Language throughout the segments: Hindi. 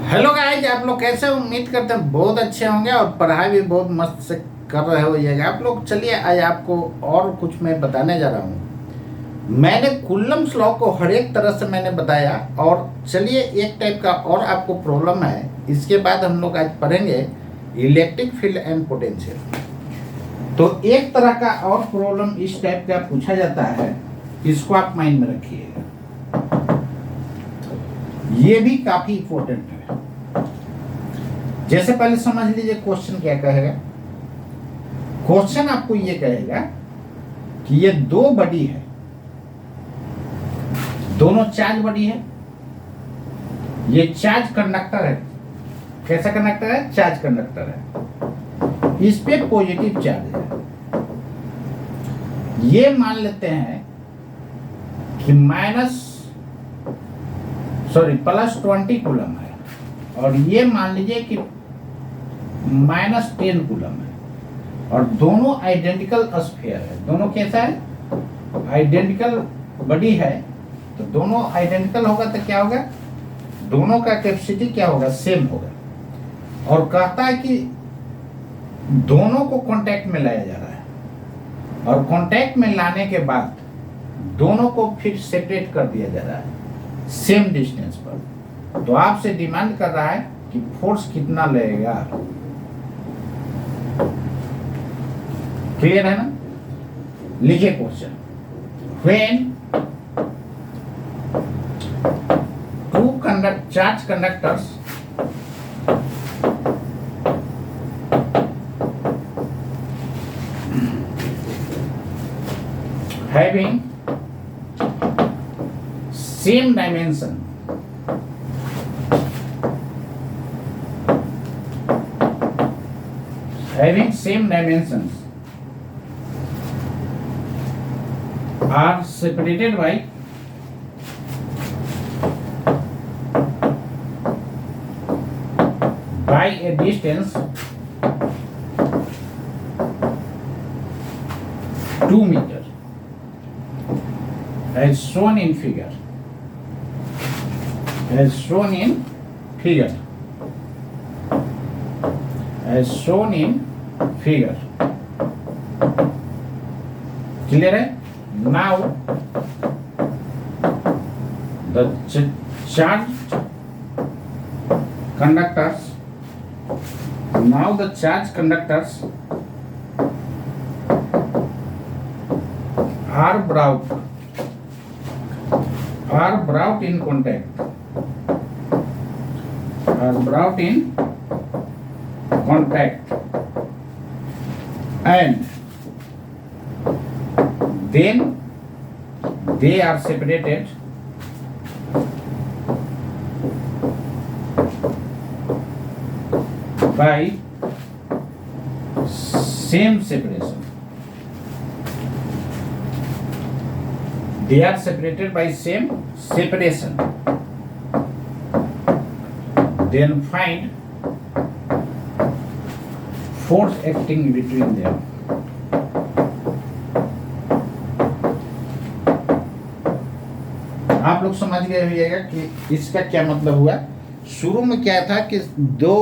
हेलो गाइस, आप लोग कैसे हो? उम्मीद करते हैं बहुत अच्छे होंगे और पढ़ाई भी बहुत मस्त से कर रहे होइएगा आप लोग। चलिए आज आपको और कुछ मैं बताने जा रहा हूँ। मैंने कुलम्स लॉ को हर एक तरह से मैंने बताया। और चलिए एक टाइप का और आपको प्रॉब्लम है, इसके बाद हम लोग आज पढ़ेंगे इलेक्ट्रिक फील्ड एंड पोटेंशियल। तो एक तरह का और प्रॉब्लम इस टाइप का पूछा जाता है, इसको आप माइंड में रखिएगा। ये भी काफी इंपॉर्टेंट है। जैसे पहले समझ लीजिए क्वेश्चन क्या कहेगा। क्वेश्चन आपको ये कहेगा कि ये दो बॉडी है, दोनों चार्ज बॉडी है। ये चार्ज कंडक्टर है। कैसा कंडक्टर है? चार्ज कंडक्टर है। इस पे पॉजिटिव चार्ज है। ये मान लेते हैं कि +20 कूलम है, और ये मान लीजिए कि -10 कूलम है, और दोनों आइडेंटिकल स्फीयर है। दोनों कैसा है? आइडेंटिकल बॉडी है। तो दोनों आइडेंटिकल होगा तो क्या होगा? दोनों का कैपेसिटी क्या होगा? सेम होगा। और कहता है कि दोनों को कांटेक्ट में लाया जा रहा है, और कांटेक्ट में लाने के बाद दोनों को फिर सेपरेट कर दिया जा रहा है सेम डिस्टेंस पर। तो आपसे डिमांड कर रहा है कि फोर्स कितना लगेगा। क्लियर है ना? लिखिए question. When two charge conductors having same dimension are separated by a distance 2 meter as shown in figure. As shown in figure. Clear है? Now the charged conductors are brought in contact. And then they are separated by same separation. They are separated by same separation. Then find force acting between them. आप लोग समझ गए होइएगा कि इसका क्या मतलब हुआ। शुरू में क्या था कि 2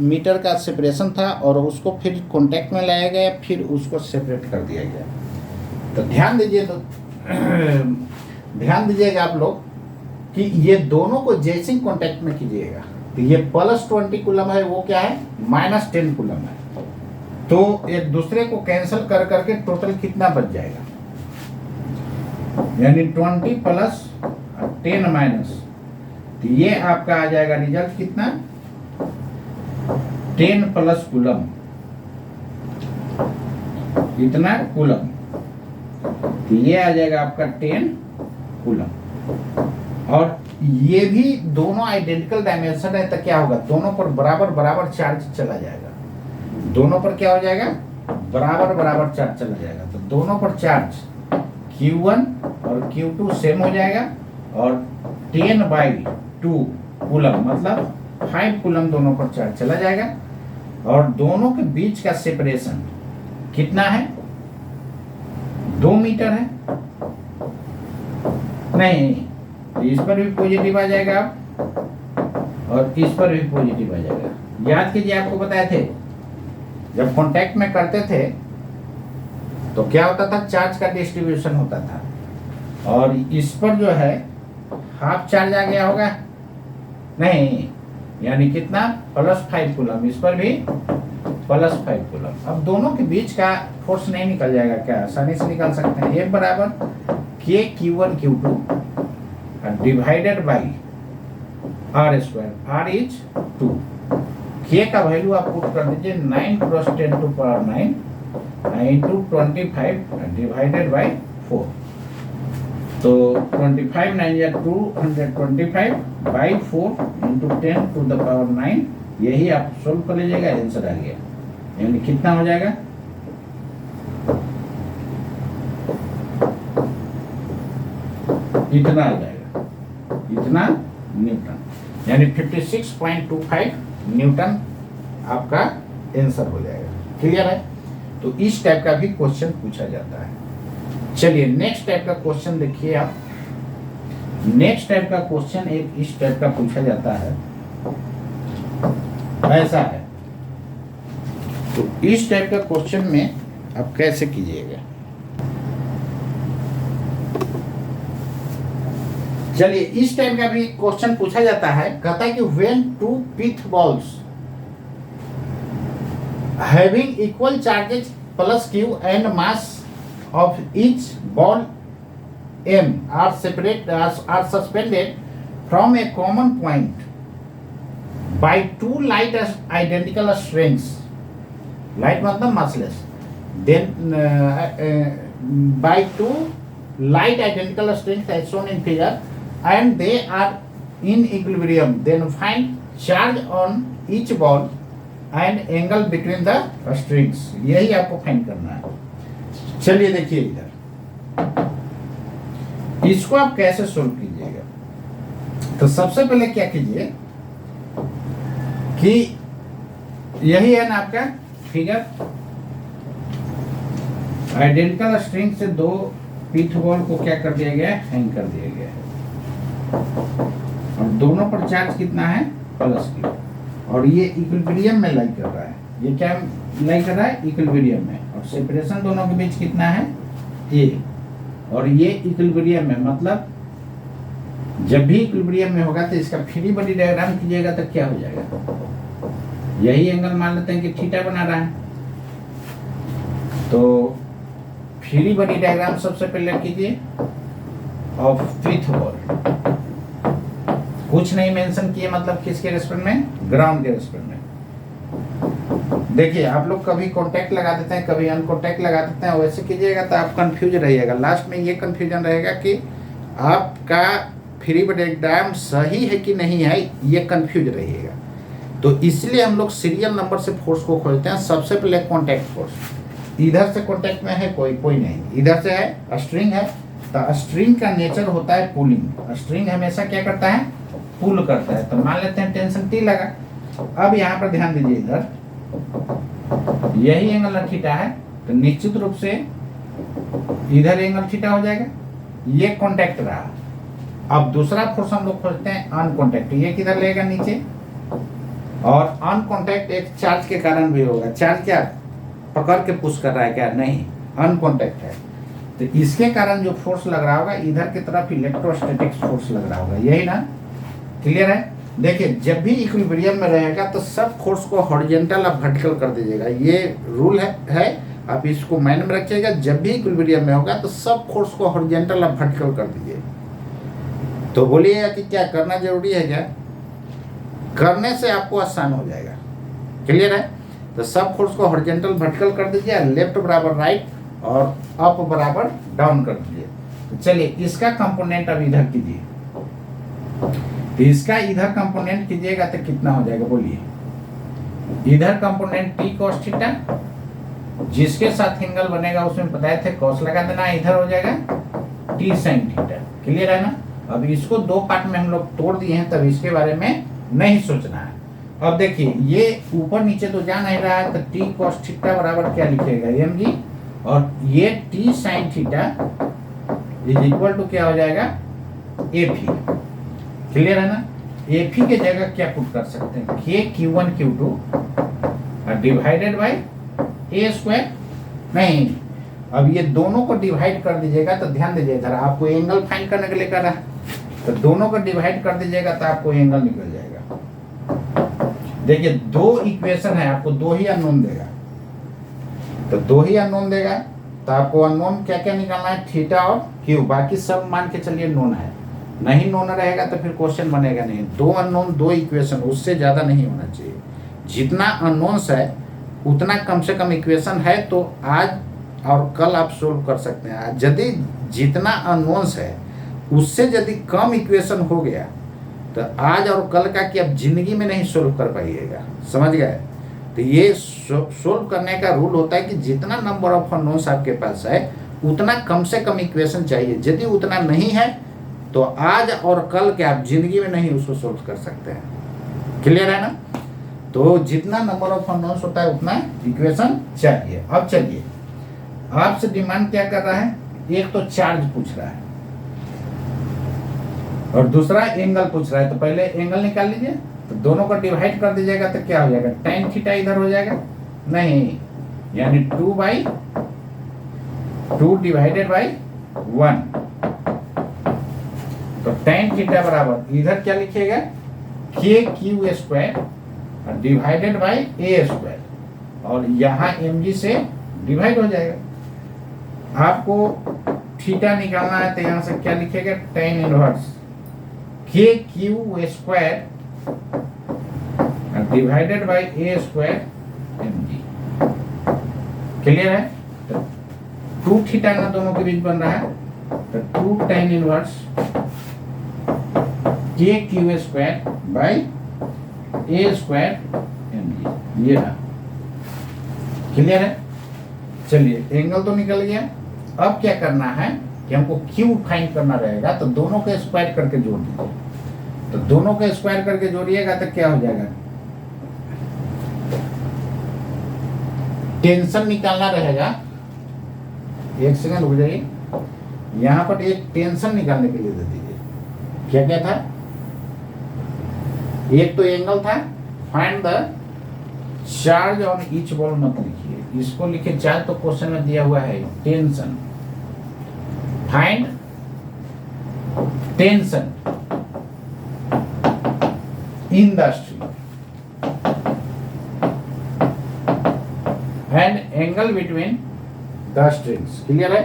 मीटर का सेपरेशन था, और उसको फिर कांटेक्ट में लाया गया, फिर उसको सेपरेट कर दिया गया। तो ध्यान दीजिएगा आप लोग कि ये दोनों को जैसे ही कांटेक्ट में कीजिएगा, तो ये +20 कूलम है, वो क्या है? -10 कूलम है। तो एक दूसरे को कैंसिल कर करके टोटल कितना बच जाएगा? यानी 20 + 10 - तो ये आपका आ जाएगा रिजल्ट कितना? 10 + कूलम। इतना कूलम, तो ये आ जाएगा आपका 10 कूलम। और ये भी दोनों आइडेंटिकल डायमेंशन है, तो क्या होगा? दोनों पर बराबर चार्ज चला जाएगा। दोनों पर क्या हो जाएगा? बराबर चार्ज चला जाएगा। तो दोनों पर चार्ज Q1 और Q2 सेम हो जाएगा, और 10/2 कूलम मतलब 5 कूलम दोनों पर चार्ज चला जाएगा। और दोनों के बीच का सेपरेशन कितना है? 2 मीटर है। नहीं, इस पर भी पॉजिटिव आ जाएगा। और इस पर भी पॉजिटिव आ जाएगा। याद कीजिए, आपको बताए थे जब कांटेक्ट में करते थे तो क्या होता था, चार्ज का डिस्ट्रीब्यूशन होता था, और इस पर जो है हाफ चार्ज आ गया होगा, नहीं, यानी कितना, +5 कूलम, इस पर भी +5 कूलम। अब दोनों के बीच का फोर्स नहीं निकल जाएगा क्या, आसानी से निकाल सकते हैं। F बराबर KQ1 Q2 divided by R², R is 2। K का वैल्यू आप पुट कर दीजिए 9 × 10⁹ इंटू 25 डिवाइडेड बाई 4। तो 25 9 या 225 बाई 4 इंटू 10⁹, यही आप सोल्व कर लीजिएगा, आंसर आ गया। यानी कितना हो जाएगा, इतना आ जाएगा, इतना न्यूटन, यानी 56.25 न्यूटन आपका आंसर हो जाएगा। क्लियर है? तो इस टाइप का भी क्वेश्चन पूछा जाता है। चलिए नेक्स्ट टाइप का क्वेश्चन देखिए आप। नेक्स्ट टाइप का क्वेश्चन एक इस टाइप का पूछा जाता है, ऐसा है। तो इस टाइप का क्वेश्चन में आप कैसे कीजिएगा, चलिए इस टाइप का भी क्वेश्चन पूछा जाता है। कहता है कि when two pith balls having equal charges +q and mass of each ball m are suspended from a common point by two light identical strings, light मतलब massless, then by two light identical strings as shown in figure, and they are in equilibrium, then find charge on each ball and angle between the strings। यही आपको फाइंड करना है। चलिए देखिए इधर, इसको आप कैसे सोल्व कीजिएगा। तो सबसे पहले क्या कीजिए कि यही है ना आपका फिगर, आइडेंटिकल स्ट्रिंग से दो पिथ बॉल को क्या कर दिया गया है, हैंग कर दिया गया है, और दोनों पर चार्ज कितना है, +q, और ये इक्विलिब्रियम में लाई कर रहा है। ये क्या लाई कर रहा है, इक्विलिब्रियम में, और सेपरेशन दोनों के बीच कितना है, a, और ये इक्विलिब्रियम में, मतलब जब भी इक्विलिब्रियम में होगा तो इसका फ्री बॉडी डायग्राम कीजिएगा तो क्या हो जाएगा, यही एंगल मान लेते हैं कि थीटा बना रहा है। तो फ्री बॉडी डायग्राम सबसे पहले कीजिए ऑफ पिथ बॉल, कुछ नहीं मेंशन किए, मतलब किसके रेस्पेक्ट में, ग्राउंड के रेस्पेक्ट में। देखिए आप लोग कभी कॉन्टैक्ट लगा देते हैं, कभी अनकॉन्टैक्ट लगा देते हैं, वैसे कीजिएगा तो आप कंफ्यूज रहिएगा। लास्ट में ये कंफ्यूजन रहेगा कि आपका फ्री बॉडी डायग्राम सही है कि नहीं है, ये कंफ्यूज रहिएगा। तो इसलिए हम लोग सीरियल नंबर से फोर्स को खोजते हैं। सबसे पहले कॉन्टैक्ट फोर्स, इधर से कॉन्टैक्ट में है कोई नहीं, इधर से है, स्ट्रिंग है, तो स्ट्रिंग का नेचर होता है पुलिंग। स्ट्रिंग हमेशा क्या करता है, पुल करता है। तो मान लेते हैं टेंशन T लगा। अब यहाँ पर ध्यान दीजिए, इधर यही एंगल थीटा है, तो निश्चित रूप से इधर एंगल थीटा हो जाएगा। ये कॉन्टैक्ट रहा। अब दूसरा फोर्स हम लोग खोजते हैं अनकॉन्टैक्ट, ये किधर लेगा, नीचे, और अनकॉन्टैक्ट एक चार्ज के कारण भी होगा। चार्ज क्या पकड़ के पुश कर रहा है क्या, नहीं, अनकॉन्टैक्ट है, तो इसके कारण जो फोर्स लग रहा होगा इधर की तरफ इलेक्ट्रोस्टैटिक फोर्स लग रहा होगा, यही ना। क्लियर है? देखिए जब भी इक्विलिब्रियम में रहेगा तो सब फोर्स को हॉरिजॉन्टल आप वर्टिकल कर दीजिएगा, ये रूल है, आप इसको माइंड में रखिएगा। जब भी इक्विलिब्रियम में होगा तो सब फोर्स को हॉरिजॉन्टल आप वर्टिकल कर दीजिए। तो बोलिएगा कि क्या करना जरूरी है, क्या करने से आपको आसान हो जाएगा। क्लियर है? तो सब फोर्स को हॉरिजॉन्टल वर्टिकल कर दीजिए, लेफ्ट बराबर राइट और अप बराबर डाउन कर दीजिए। तो चलिए इसका कंपोनेंट अब इधर कीजिए, तो इसका इधर कंपोनेंट कीजिएगा तो कितना हो जाएगा, बोलिए। इधर कंपोनेंट T cos थीटा, जिसके साथ एंगल बनेगा उसमें बताए थे cos लगा देना, इधर हो जाएगा T sin थीटा। क्लियर है ना? अब इसको दो पार्ट में हम लोग तोड़ दिए हैं, तब इसके बारे में नहीं सोचना है। अब देखिए ये ऊपर नीचे तो जा नहीं रहा है, तो T cos थीटा बराबर क्या लिखेगा, mg, और ये T sin theta is equal to क्या हो जाएगा, AP। क्लियर है ना? एफ ही के जगह क्या पुट कर सकते हैं, के Q1 Q2 divided by A square. नहीं, अब ये दोनों को डिवाइड कर दीजिएगा तो ध्यान दीजिए, इधर आपको एंगल फाइंड करने के लिए कर रहा है, तो दोनों को डिवाइड कर दीजिएगा तो आपको एंगल निकल जाएगा। देखिए दो इक्वेशन है, आपको दो ही अननोन देगा, तो दो ही अननोन देगा तो आपको अननोन क्या क्या निकालना है, थीटा और क्यू, बाकी सब मान के चलिए नोन है। नहीं नोन रहेगा तो फिर क्वेश्चन बनेगा नहीं। दो अननोन दो इक्वेशन, उससे ज़्यादा नहीं होना चाहिए। जितना अननोन्स है उतना कम से कम इक्वेशन है, तो आज और कल आप सोल्व कर सकते हैं। यदि जितना अननोन्स है उससे यदि कम इक्वेशन हो गया तो आज और कल का कि आप जिंदगी में नहीं सोल्व कर पाइएगा, समझ गए। तो ये सोल्व करने का रूल होता है कि जितना नंबर ऑफ अननोन्स आपके पास है उतना कम से कम इक्वेशन चाहिए। यदि उतना नहीं है तो आज और कल के आप जिंदगी में नहीं उसको सोल्व कर सकते हैं। क्लियर है ना। तो जितना नंबर ऑफ अननोन्स होता है उतना इक्वेशन चाहिए। अब चलिए, आपसे डिमांड क्या कर रहा है, एक तो चार्ज पूछ रहा है और दूसरा एंगल पूछ रहा है। तो पहले एंगल निकाल लीजिए, तो दोनों को डिवाइड कर दीजिएगा तो क्या हो जाएगा, tan थीटा इधर हो जाएगा, नहीं यानी 2/2 डिवाइडेड बाई 1। तो tan थीटा बराबर इधर क्या लिखिएगा, के Q square divided by A square, और यहाँ mg से डिवाइड हो जाएगा। आपको थीटा निकालना है तो यहाँ से क्या लिखेगा, tan इनवर्स के Q square divided by A square mg। Clear है। तो 2 थीटा ना दोनों के बीच बन रहा है, तो 2 tan इनवर्स के Q square by A square mg, ये रहा। क्लियर है। चलिए एंगल तो निकल गया। अब क्या करना है कि हमको क्यू फाइंड करना रहेगा, तो दोनों को स्क्वायर करके जोड़ दीजिए। तो दोनों को स्क्वायर करके जोड़िएगा तो क्या हो जाएगा, टेंशन निकालना रहेगा। एक सेकंड रुक जाइए, यहाँ पर एक टेंशन निकालने के लिए दे दीजिए। क्या क्या था, एक तो एंगल था, find the charge on each ball मत लिखिए, इसको लिखे चार्ज, तो क्वेश्चन में दिया हुआ है tension. Find tension in the string and angle between the strings. Clear है।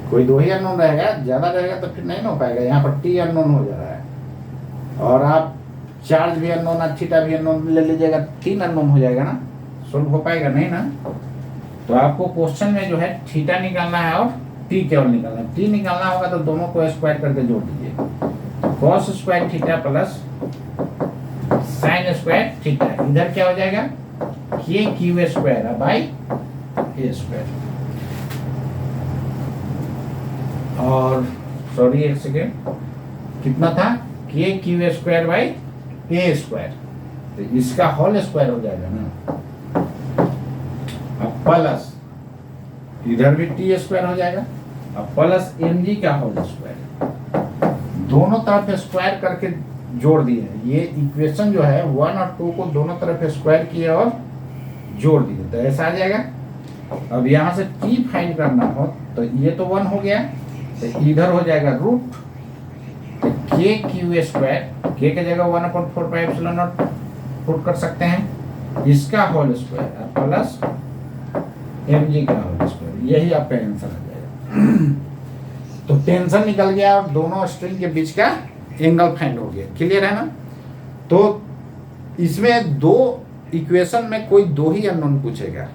कोई दो ही अननोन रहेगा, ज्यादा रहेगा तो फिर नहीं हो पाएगा। यहाँ पर टी अननोन हो जा रहा है और आप चार्ज भी अननोन, थीटा भी अननोन ले लीजिएगा, 3 अननोन हो जाएगा ना, सोल्व हो पाएगा नहीं ना। तो आपको क्वेश्चन में जो है थीटा निकालना है और टी केवल निकालना है। टी निकालना होगा तो दोनों को स्क्वायर करके जोड़ दीजिए, तो cos square theta plus sine square theta, इधर क्या हो जाएगा, के Q square by A square. और सॉरी एक सेकेंड, कितना था, के Q square by A square, तो इसका होल स्क्वायर हो जाएगा ना। अब प्लस इधर भी टी स्क्वायर हो जाएगा, अब प्लस mg का होल स्क्वायर, दोनों तरफ स्क्वायर करके जोड़ दिए। ये इक्वेशन जो है 1 और 2 को दोनों तरफ स्क्वायर किए और जोड़ दिए, तो ऐसा आ जाएगा। अब यहाँ से t फाइंड करना हो तो ये तो 1 हो गया, तो इधर हो जाएगा रूट के क्यू स्क्वायर, के की जगह 1/4πε0 पुट कर सकते हैं, इसका होल स्क्वायर प्लस mg का होल स्क्वायर, यही आपका आंसर आ जाएगा। तो टेंशन निकल गया और दोनों स्ट्रिंग के बीच का एंगल फाइंड हो गया। क्लियर है ना। तो इसमें दो इक्वेशन में कोई दो ही अननोन पूछेगा,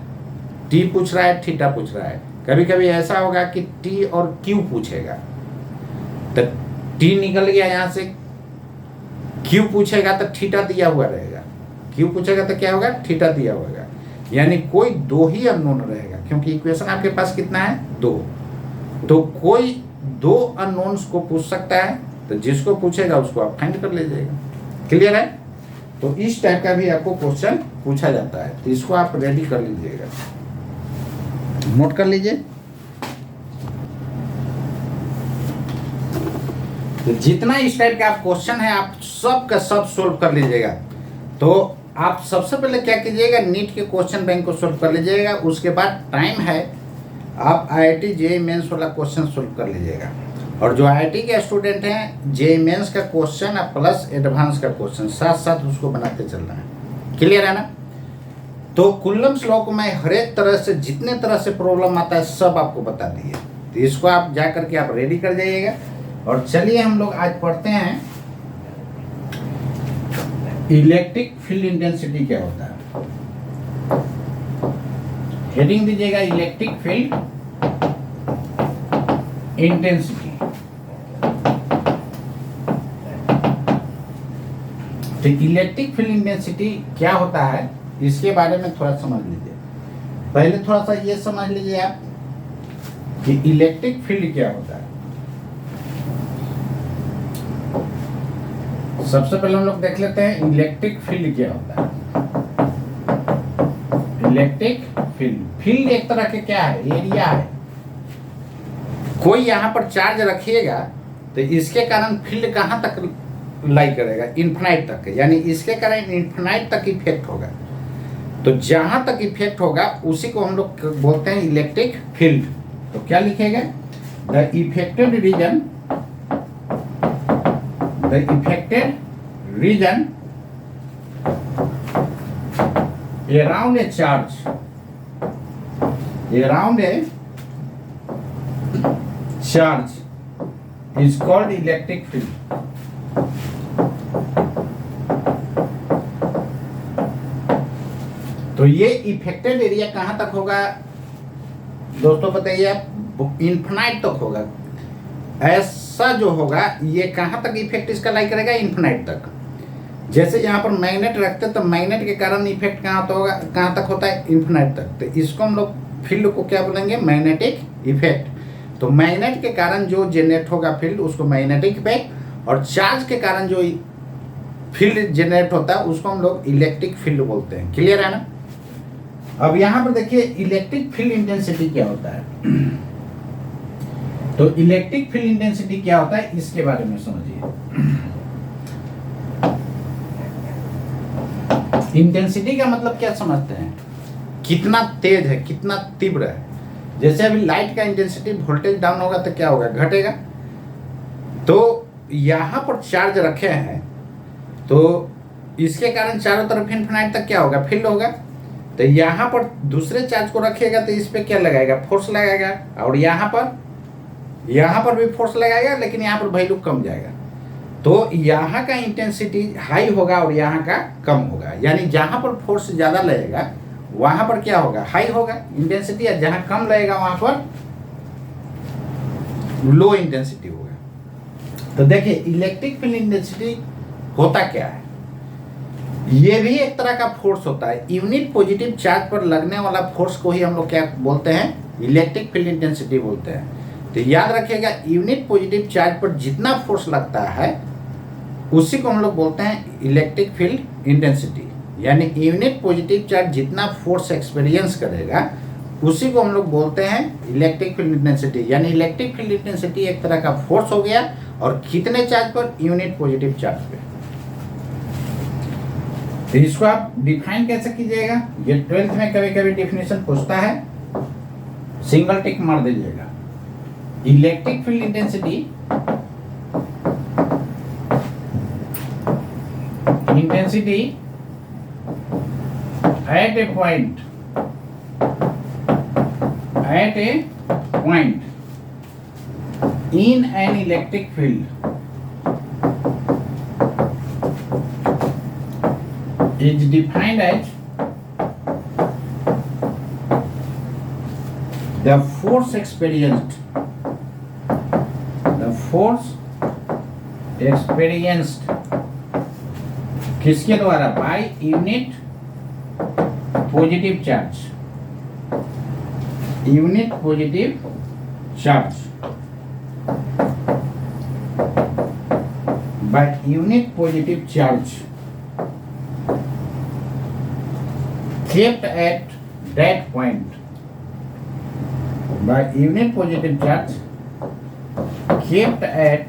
टी पूछ रहा है, थीटा पूछ रहा है। कभी कभी ऐसा होगा कि टी और क्यू पूछेगा, तो टी निकल गया यहाँ से, क्यू पूछेगा तो थीटा दिया हुआ रहेगा, क्यू पूछेगा तो क्या होगा, थीटा दिया होगा। यानी कोई दो ही अननोन रहेगा, क्योंकि इक्वेशन आपके पास कितना है, 2। तो कोई 2 अननोन्स को पूछ सकता है, तो जिसको पूछेगा उसको आप फाइंड कर लीजिएगा। क्लियर है। तो इस टाइप का भी आपको क्वेश्चन पूछा जाता है, तो इसको आप रेडी कर लीजिएगा, नोट कर लीजिए। तो जितना इस टाइप का आप क्वेश्चन है आप सब का सब सोल्व कर लीजिएगा। तो आप सबसे पहले क्या कीजिएगा, नीट के क्वेश्चन बैंक को सोल्व कर लीजिएगा। उसके बाद टाइम है, आप IIT जेईई मेंस वाला क्वेश्चन सोल्व कर लीजिएगा। और जो IIT के स्टूडेंट हैं, जेईई मेंस का क्वेश्चन और प्लस एडवांस का क्वेश्चन साथ साथ उसको बनाते चलना है। क्लियर है ना? तो कुल्लम्स लॉ को मैं हर एक तरह से, जितने तरह से प्रॉब्लम आता है सब आपको बता दिए। तो इसको आप जा करके आप रेडी कर जाइएगा। और चलिए हम लोग आज पढ़ते हैं इलेक्ट्रिक फील्ड इंटेंसिटी क्या होता है। हेडिंग दीजिएगा इलेक्ट्रिक फील्ड इंटेंसिटी। तो इलेक्ट्रिक फील्ड इंटेंसिटी क्या होता है इसके बारे में थोड़ा समझ लीजिए। पहले थोड़ा सा ये समझ लीजिए आप कि इलेक्ट्रिक फील्ड क्या होता है। सबसे पहले हम लोग देख लेते हैं इलेक्ट्रिक फील्ड क्या होता है। इलेक्ट्रिक फील्ड एक तरह के क्या है, एरिया है। कोई यहाँ पर चार्ज रखिएगा तो इसके कारण फील्ड कहाँ तक लाई करेगा, इन्फिनाइट तक, यानी इसके कारण इन्फिनाइट तक इफेक्ट होगा। तो जहां तक इफेक्ट होगा उसी को हम लोग बोलते हैं इलेक्ट्रिक फील्ड। तो क्या लिखेगा, the affected region around a charge, is called electric field. तो ये इफेक्टेड एरिया कहाँ तक होगा दोस्तों बताइए आप, इन्फिनाइट तक होगा। ऐसा जो होगा ये कहाँ तक इफेक्ट इसका लाई करेगा, इन्फिनाइट तक। जैसे यहाँ पर मैग्नेट रखते तो मैग्नेट के कारण इफेक्ट कहाँ तो होगा, कहाँ तक होता है, इन्फिनाइट तक। तो इसको हम लोग फील्ड को क्या बोलेंगे, मैग्नेटिक इफेक्ट। तो मैग्नेट के कारण जो जनरेट होगा फील्ड उसको मैग्नेटिक इफेक्ट, और चार्ज के कारण जो फील्ड जनरेट होता है उसको हम लोग इलेक्ट्रिक फील्ड बोलते हैं। क्लियर है ना? अब यहां पर देखिए इलेक्ट्रिक फील्ड इंटेंसिटी क्या होता है। तो इलेक्ट्रिक फील्ड इंटेंसिटी क्या होता है इसके बारे में समझिए। इंटेंसिटी का मतलब क्या समझते हैं, कितना तेज है, कितना तीव्र है। जैसे अभी लाइट का इंटेंसिटी वोल्टेज डाउन होगा तो क्या होगा, घटेगा। तो यहां पर चार्ज रखे हैं तो इसके कारण चारों तरफ इन्फिनाइट तक क्या होगा, फील्ड होगा। तो यहाँ पर दूसरे चार्ज को रखिएगा तो इस पे क्या लगाएगा, फोर्स लगाएगा। और यहाँ पर भी फोर्स लगाएगा, लेकिन यहाँ पर वैल्यू कम जाएगा। तो यहाँ का इंटेंसिटी हाई होगा और यहाँ का कम होगा। यानी जहाँ पर फोर्स ज़्यादा लगेगा वहाँ पर क्या होगा, हाई होगा इंटेंसिटी, और जहाँ कम लगेगा वहाँ पर लो इंटेंसिटी होगा। तो देखिए इलेक्ट्रिक फील्ड इंटेंसिटी होता क्या है, ये भी एक तरह का फोर्स होता है। यूनिट पॉजिटिव चार्ज पर लगने वाला फोर्स को ही हम लोग क्या बोलते हैं, इलेक्ट्रिक फील्ड इंटेंसिटी बोलते हैं। तो याद रखिएगा यूनिट पॉजिटिव चार्ज पर जितना फोर्स लगता है उसी को हम लोग बोलते हैं इलेक्ट्रिक फील्ड इंटेंसिटी। यानी यूनिट पॉजिटिव चार्ज जितना फोर्स एक्सपीरियंस करेगा उसी को हम लोग बोलते हैं इलेक्ट्रिक फील्ड इंटेंसिटी। यानी इलेक्ट्रिक फील्ड इंटेंसिटी एक तरह का फोर्स हो गया, और कितने चार्ज पर, यूनिट पॉजिटिव चार्ज पे। तो इसको आप डिफाइन कैसे कीजिएगा, ये 12th में कभी कभी डिफिनेशन पूछता है, सिंगल टिक मार दीजिएगा। Electric field intensity at a point in an electric field is defined as the force experienced किसके द्वारा, by unit positive charge, unit positive charge, by unit positive charge kept at that point, by unit positive charge kept at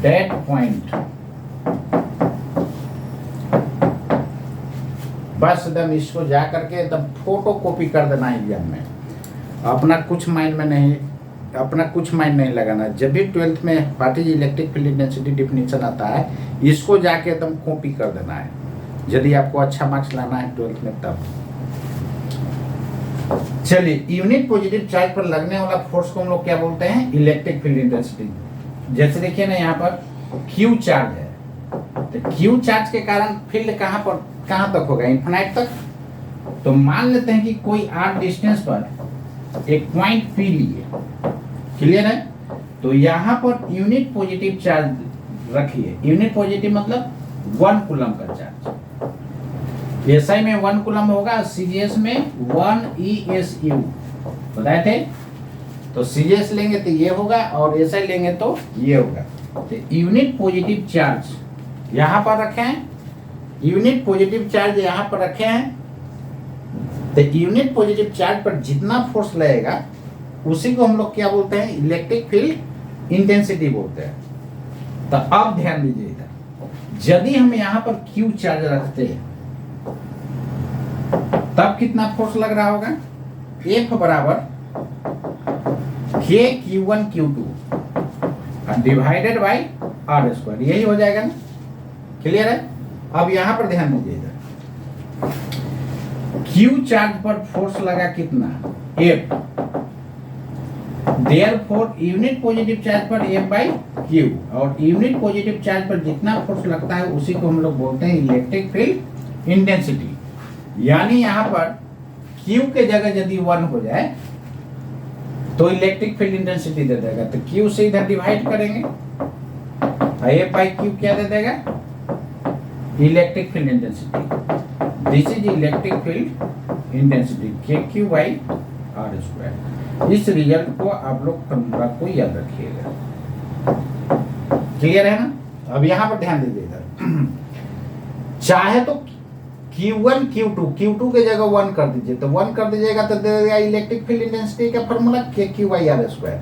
that point, बस एकदम इसको जा करके एकदम फोटो कॉपी कर देना एग्जाम में। अपना कुछ माइंड नहीं लगाना। जब भी 12th में what is electric field intensity definition आता है, इसको जाके एकदम कॉपी कर देना है यदि आपको अच्छा मार्क्स लाना है 12th में तब। चलिए, यूनिट पॉजिटिव चार्ज पर लगने वाला फोर्स को हम लोग क्या बोलते हैं? Electric field intensity. जैसे देखिए ना, यहाँ पर क्यू चार्ज है, तो क्यू चार्ज के कारण फील्ड कहाँ तक होगा? इन्फिनाइट तक। तो मान लेते हैं कि कोई r डिस्टेंस पर एक पॉइंट P लिए, क्लियर है? तो यहाँ पर यूनिट पॉजिटिव चार्ज रखिए। यूनिट पॉजिटिव मतलब 1 कूलम का चार्ज। एसआई में 1 कूलम होगा, सीजीएस में 1 ESU बताए थे। तो सीजीएस लेंगे तो ये होगा और एसआई लेंगे तो ये होगा। तो यूनिट पॉजिटिव चार्ज यहाँ पर रखे हैं, यूनिट पॉजिटिव चार्ज यहाँ पर रखे हैं। तो यूनिट पॉजिटिव चार्ज पर जितना फोर्स लगेगा उसी को हम लोग क्या बोलते हैं? इलेक्ट्रिक फील्ड इंटेंसिटी बोलते हैं। तो अब ध्यान दीजिए इधर, यदि हम यहाँ पर क्यू चार्ज रखते हैं तब कितना फोर्स लग रहा होगा? F बराबर KQ1 divided by R square, यही हो जाएगा ना? क्लियर है? अब यहां पर ध्यान दीजिएगा, क्यू चार्ज पर फोर्स लगा कितना? F। Therefore unit positive charge पर F बाई Q, और यूनिट पॉजिटिव चार्ज पर जितना फोर्स लगता है उसी को हम लोग बोलते हैं इलेक्ट्रिक फील्ड इंटेंसिटी। यानी यहां पर Q के जगह यदि 1 हो जाए तो इलेक्ट्रिक फील्ड इंटेंसिटी दे देगा। तो Q से इधर डिवाइड करेंगे, F बाई Q क्या दे देगा? Electric field intensity. This is electric field intensity KQ by R square. इस रिजल्ट को आप लोग फॉर्मूला को याद रखिएगा। क्लियर है ना? अब यहां पर ध्यान दीजिएगा, चाहे तो Q1 Q2 के जगह 1 कर दीजिए, तो 1 कर दीजिएगा तो दे देगा इलेक्ट्रिक फील्ड इंटेंसिटी का formula KQ by R square.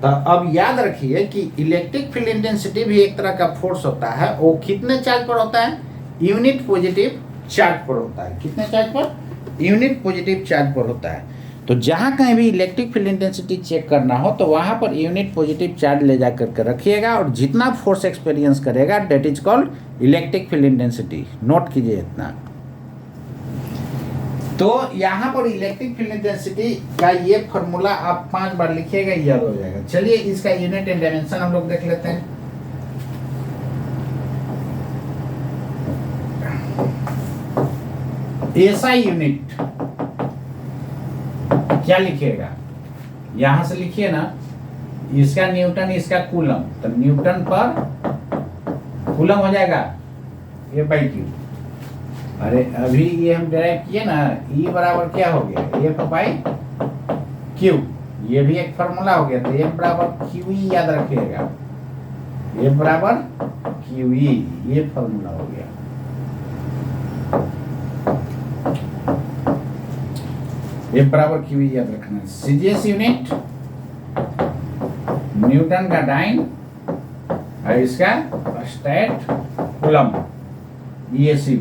तो अब याद रखिए कि इलेक्ट्रिक फील्ड इंटेंसिटी भी एक तरह का फोर्स होता है। वो कितने चार्ज पर होता है? यूनिट पॉजिटिव चार्ज पर होता है। कितने चार्ज पर? यूनिट पॉजिटिव चार्ज पर होता है। तो जहां कहीं भी इलेक्ट्रिक फील्ड इंटेंसिटी चेक करना हो तो वहां पर यूनिट पॉजिटिव चार्ज ले जा करके रखिएगा, और जितना फोर्स एक्सपीरियंस करेगा that is called electric field intensity. Note कीजिए इतना। तो यहाँ पर इलेक्ट्रिक फील्ड इंटेंसिटी का ये फॉर्मूला आप 5 बार लिखिएगा, याद हो जाएगा। चलिए इसका यूनिट एंड डायमेंशन हम लोग देख लेते हैं। एसआई यूनिट क्या लिखिएगा? यहां से लिखिए ना, इसका न्यूटन, इसका कूलम, तो न्यूटन पर कूलम हो जाएगा F बाई Q। अरे अभी ये हम डिराइव किए ना, E बराबर क्या हो गया? F by Q। ये भी एक फॉर्मूला हो गया। तो F बराबर QE याद रखिएगा, F बराबर QE, ये फॉर्मूला हो गया। F बराबर QE याद रखना। सीजीएस यूनिट न्यूटन का डाइन और इसका स्टैट कूलम ESU।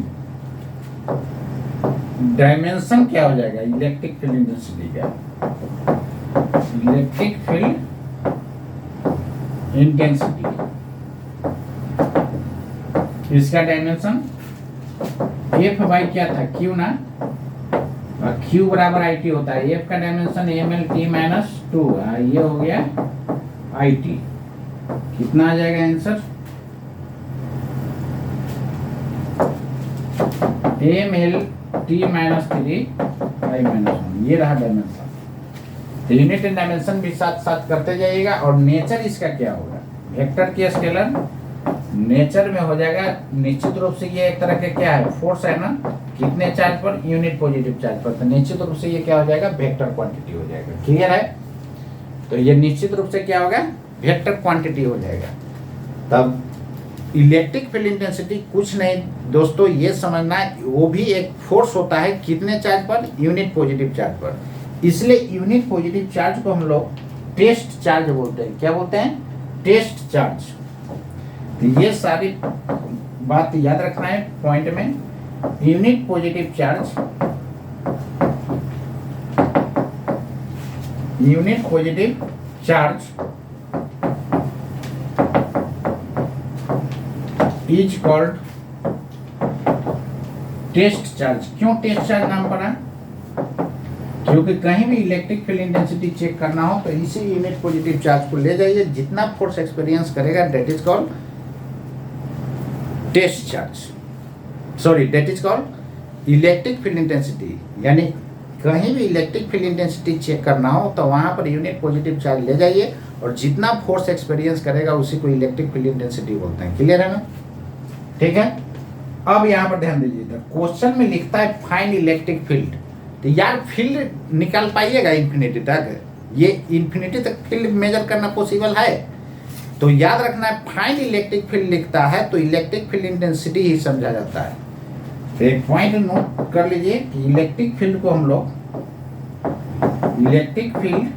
डायमेंशन क्या हो जाएगा? इलेक्ट्रिक फील्ड इंटेंसिटी का, इलेक्ट्रिक फील्ड इंटेंसिटी, इसका डायमेंशन F बाई क्या था? Q ना, और Q बराबर IT होता है। F का डायमेंशन MLT माइनस 2, ये हो गया IT। कितना आ जाएगा answer? MLT minus 3 I minus 1, ये रहा डायमेंशन। तो यूनिट एंड डायमेंशन भी साथ साथ करते जाइएगा। और नेचर इसका क्या होगा? वेक्टर के स्केलर नेचर में हो जाएगा। निश्चित रूप से ये एक तरह का क्या है? फोर्स है ना। कितने चार्ज पर? यूनिट पॉजिटिव चार्ज पर। तो निश्चित रूप से ये क्या हो जाएगा? वेक्टर क्वांटिटी हो जाएगा। क्लियर है? तो ये निश्चित रूप से क्या होगा? वेक्टर क्वांटिटी हो जाएगा। तब इलेक्ट्रिक फील्ड इंटेंसिटी कुछ नहीं दोस्तों, ये समझना वो भी एक फोर्स होता है। कितने चार्ज पर? यूनिट पॉजिटिव चार्ज पर। इसलिए यूनिट पॉजिटिव चार्ज को हम लोग टेस्ट चार्ज बोलते हैं। क्या बोलते हैं? Test charge. तो ये सारी बात याद रखना है पॉइंट में। Unit positive charge, unit positive charge is called test charge. क्यों टेस्ट चार्ज नाम पड़ा? क्योंकि कहीं भी इलेक्ट्रिक फील्ड इंटेंसिटी चेक करना हो तो इसी यूनिट पॉजिटिव चार्ज को ले जाइए, जितना फोर्स एक्सपीरियंस करेगा that is called test charge, sorry that is called electric field intensity. यानी कहीं भी इलेक्ट्रिक फील्ड इंटेंसिटी चेक करना हो तो वहां पर यूनिट पॉजिटिव चार्ज ले जाइए और जितना फोर्स एक्सपीरियंस करेगा उसी को इलेक्ट्रिक फील्ड इंटेंसिटी बोलते हैं। क्लियर है ना? ठीक है। अब यहाँ पर ध्यान दीजिएगा, क्वेश्चन में लिखता है फाइंड इलेक्ट्रिक फील्ड, तो यार फील्ड निकाल पाइएगा इन्फिनिटी तक? ये इन्फिनिटी तक फील्ड मेजर करना पॉसिबल है? तो याद रखना है फाइंड इलेक्ट्रिक फील्ड लिखता है तो इलेक्ट्रिक फील्ड इंटेंसिटी ही समझा जाता है। तो एक पॉइंट नोट कर लीजिए कि इलेक्ट्रिक फील्ड को हम लोग electric field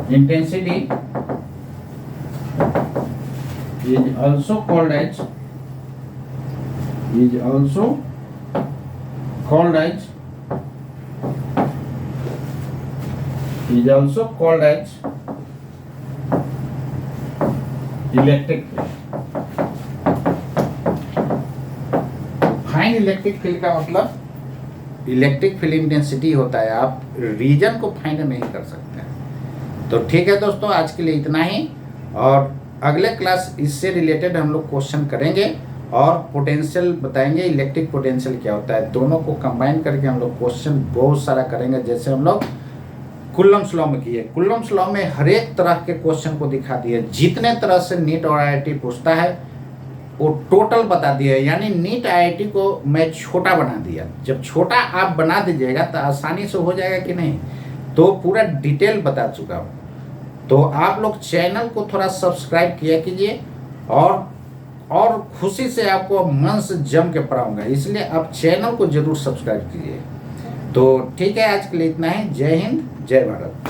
intensity is also called as electric field. Find electric field का मतलब इलेक्ट्रिक फील्ड इंटेंसिटी होता है, आप रीजन को फाइंड नहीं कर सकते हैं। तो ठीक है दोस्तों, आज के लिए इतना ही, और अगले क्लास इससे रिलेटेड हम लोग क्वेश्चन करेंगे और पोटेंशियल बताएंगे, इलेक्ट्रिक पोटेंशियल क्या होता है। दोनों को कंबाइन करके हम लोग क्वेश्चन बहुत सारा करेंगे, जैसे हम लोग कुलम्ब्स लॉ में किए। कुलम्ब्स लॉ में हर एक तरह के क्वेश्चन को दिखा दिए, जितने तरह से नीट और IIT पूछता है वो टोटल बता दिया। यानी नीट IIT को मैं छोटा बना दिया। जब छोटा आप बना दीजिएगा तो आसानी से हो जाएगा कि नहीं, तो पूरा डिटेल बता चुका हूँ। तो आप लोग चैनल को थोड़ा सब्सक्राइब किया कीजिए, और खुशी से आपको मन से जम के पढ़ाऊंगा, इसलिए आप चैनल को जरूर सब्सक्राइब कीजिए। तो ठीक है, आज के लिए इतना ही। जय हिंद, जय भारत।